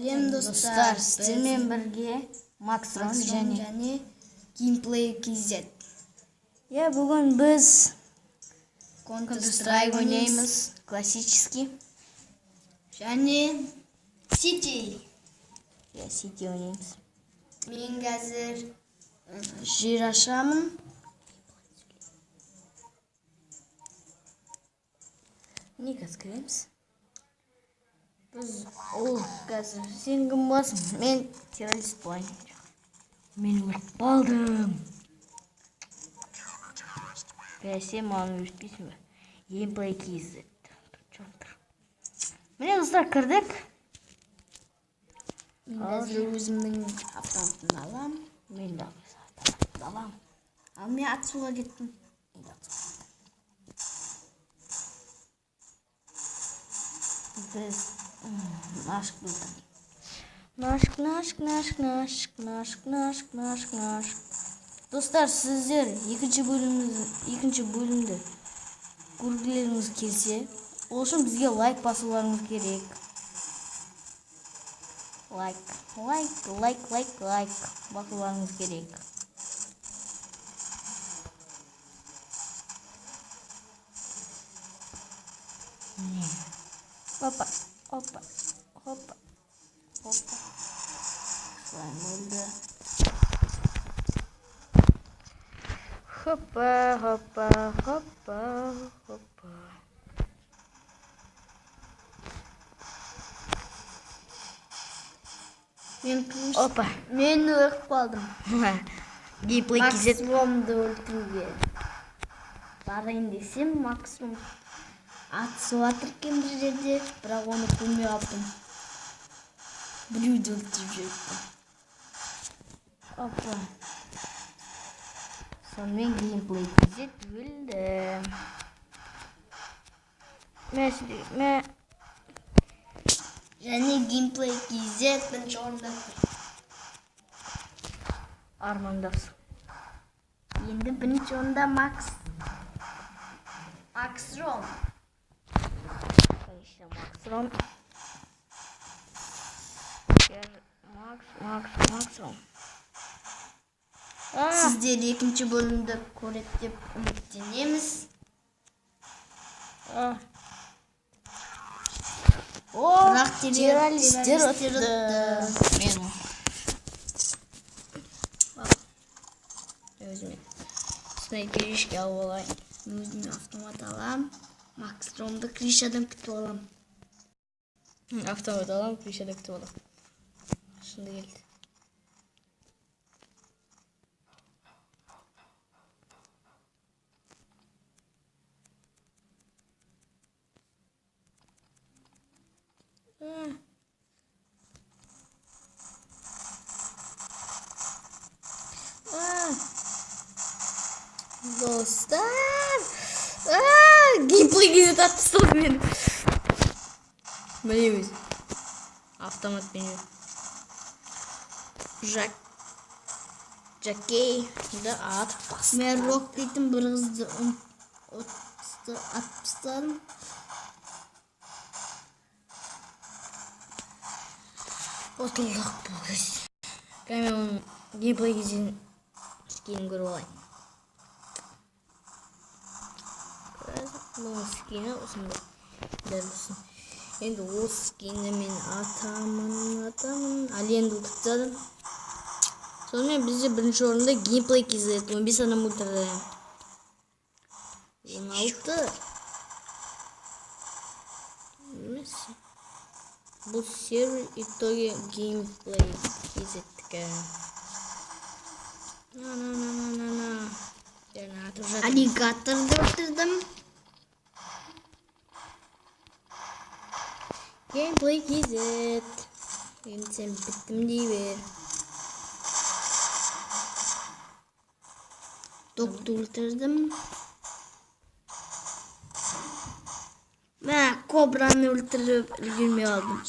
Сәлем достар, сіздермен бірге Максрон және Gameplay KZ. Бүгін біз Counter-Strike ойнаймыз, классический. және City. City ойнаймыз. Мен қазір жер ашамын. Не қазір кіреміз? Біз қазір сен кім боласың? Мен террорист болайын. Мен өрт балдым. Сен маған өртпейсің бе? Gameplay KZ. Міне достар, кірдік. Мен қазір өзімнің автоматын алам. Мен де автоматын алам. Ал мен атысуға кеттім. Біз нашық білдім. Нашық. Достар, сіздер екінші бөлімді көргілеріңіз келсе, ол үшін бізге лайк басуларыңыз керек. Лайк басуларыңыз керек. Опа. Слайм өлді. Хоппа. Мен өрт балдым. Gameplay KZ. Максрomды өлтіруге барайын десем, Максром атысып жатыр екен бір жерде, бірақ оны көрмей қалдым. Біреуді өлтіріп жіберді. Сонымен Gameplay KZ өлді. Және Gameplay KZ бірінші орында тұр. Армандас. Енді бірінші орында Максром. Максром. Максром. Сіздер екінші бөлімді көреді деп үміттенеміз. Бірақ террористер ұтты. Мен өзіме снайперішке алып алайын. Өзіме автомат алам. Максромды кришадан күтіп алам. Автомат алам, кришада күтіп алам. Шынды келді. Достар! Gameplay KZ атып тастады мені. Міне өзі. Автоматпен Жакей атып басты. Мен Рок дейтін бір қызды атып тастадым. Отылдық бұл кез. Мен оның Gameplay KZ'nin скинін көріп алайын. Бұл скині осында дәл болсын. Енді осы скинді мен атамын. Ал енді ұтып. Сонымен бізде бірінші орында Gameplay KZ 15 адам өлтірді. 16. Бұл сервер итоги Gameplay KZ-тікі. Аллигаторды өлтірдім. Gameplay KZ. Енді сен біттім дей бер. Докты өлтірдім. Мен Кобраны өлтіріп үлгермей алдым.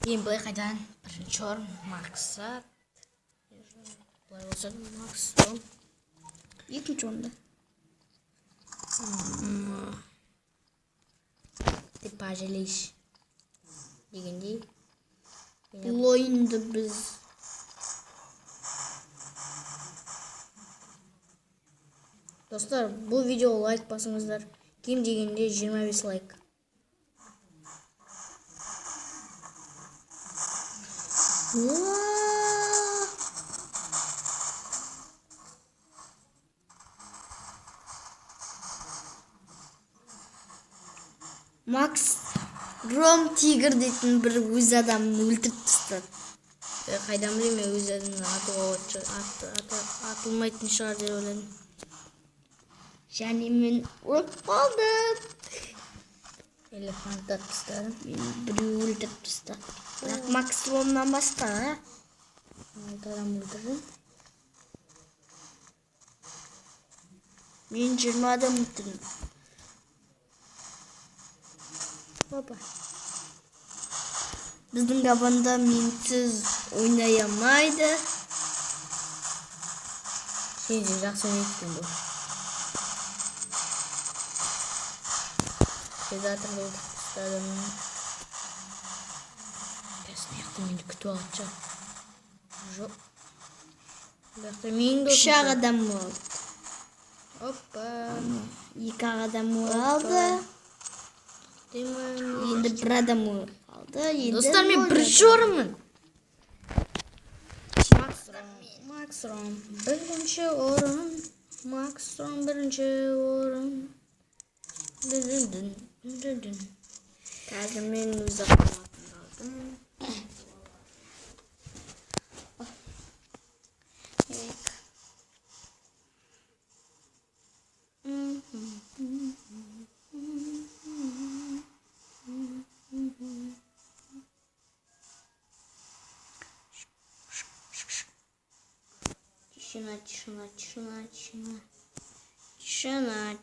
Gameplay қайдан? Бірінші орын Максат. Бұлай болса Максром. Екінші орында. Ты пожалеешь дегендей. ойынды біз. Достар, бұл видео лайк басыңыздар. Кем дегенде 25 лайк. Макс Ром Тигр дейтін бір өз адамын өлтіріп тастады. Қайдан білейін, өз адамын атылмайтын шығар деп ойладым. Және мен өліп қалдым. Элефант тастадым. Мен біреу өлтіріп тастады. Бірақ Макс Ромнан басқа, 6 адам өлтірдім. мен 20 адам өлтірдім. Опа. Біздің команда менсіз ойнай алмайды. Сен де жақсы ойнайсың бұл. Предаторды өлтіріп тастадым. Мықты мені күтіп алды. Жоқ. Бұяқта мен де 3 адам oldu. Опа. 2 adam oldu. Енді 1 adam kaldı. Достар, мен бірінші орынмын. Макс Ром бірінші орын. Макс Ром бірінші орын. Қазір мен өз автоматын алдым.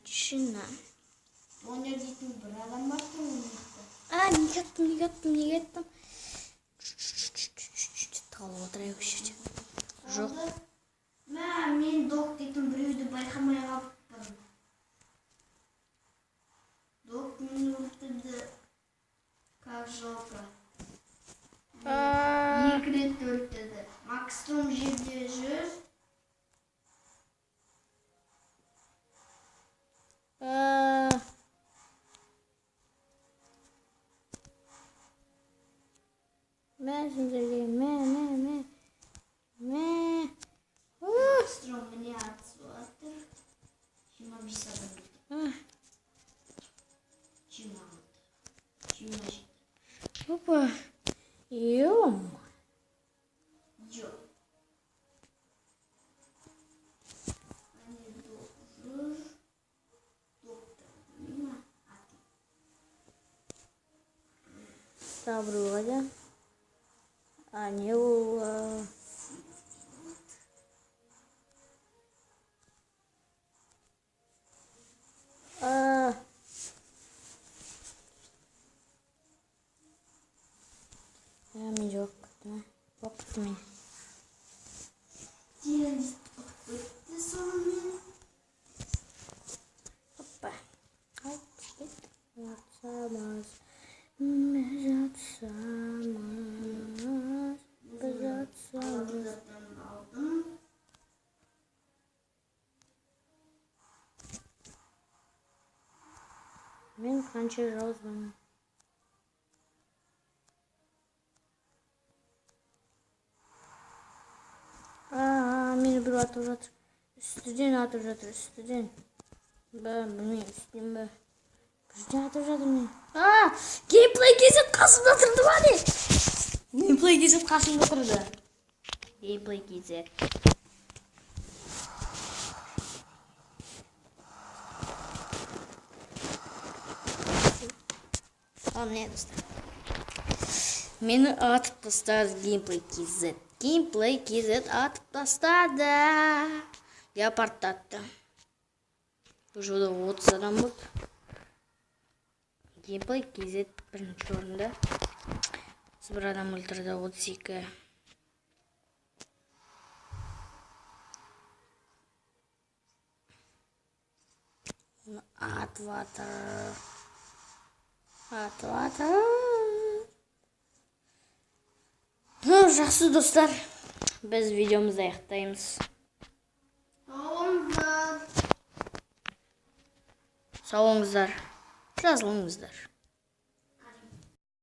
Тишина. Ойнар дейтін бір адам бар неге аттым? Талып отырайық үшеуде. Жоқ. Мен док дейтін біреуді байқамай қалыппын. Док мені өлтірді. Как жалко. 2 рет өлтірді. Макс Ром жерде жүр. Макс Ром мені атып жатыр. 25 адам өлтірді. 26. Опа. Ем. Жоқ. Сабру аja. Не ол. Мен жоқ күттім. Оқыттым мен. Террорист өтті сонымен. Опа. Жатсамыз. Жатсамыз. Алдым. Мен қанша жазбын. Мені бір атып жатыр. Үстіден атып жатыр, үстіден. Білмеймін, үстіден бі. Үстіден атып жатыр мен. Геймплей кезіп қасымда тұрды ма не? Геймплей кезіп қасымда тұрды. Геймплей кезіп. Не достар. Мені атып тастады геймплей кезіп. Геймплей кезіп атып тастады. Леопард атты. Бұл жолда 30 адам болды. Геймплей кезіп бірінші орында. 1 адам өлтірді, 32. Атып жатыр. жақсы достар. Біз видеомызды аяқтаймыз. Сау болыңыздар. Жазылыңыздар.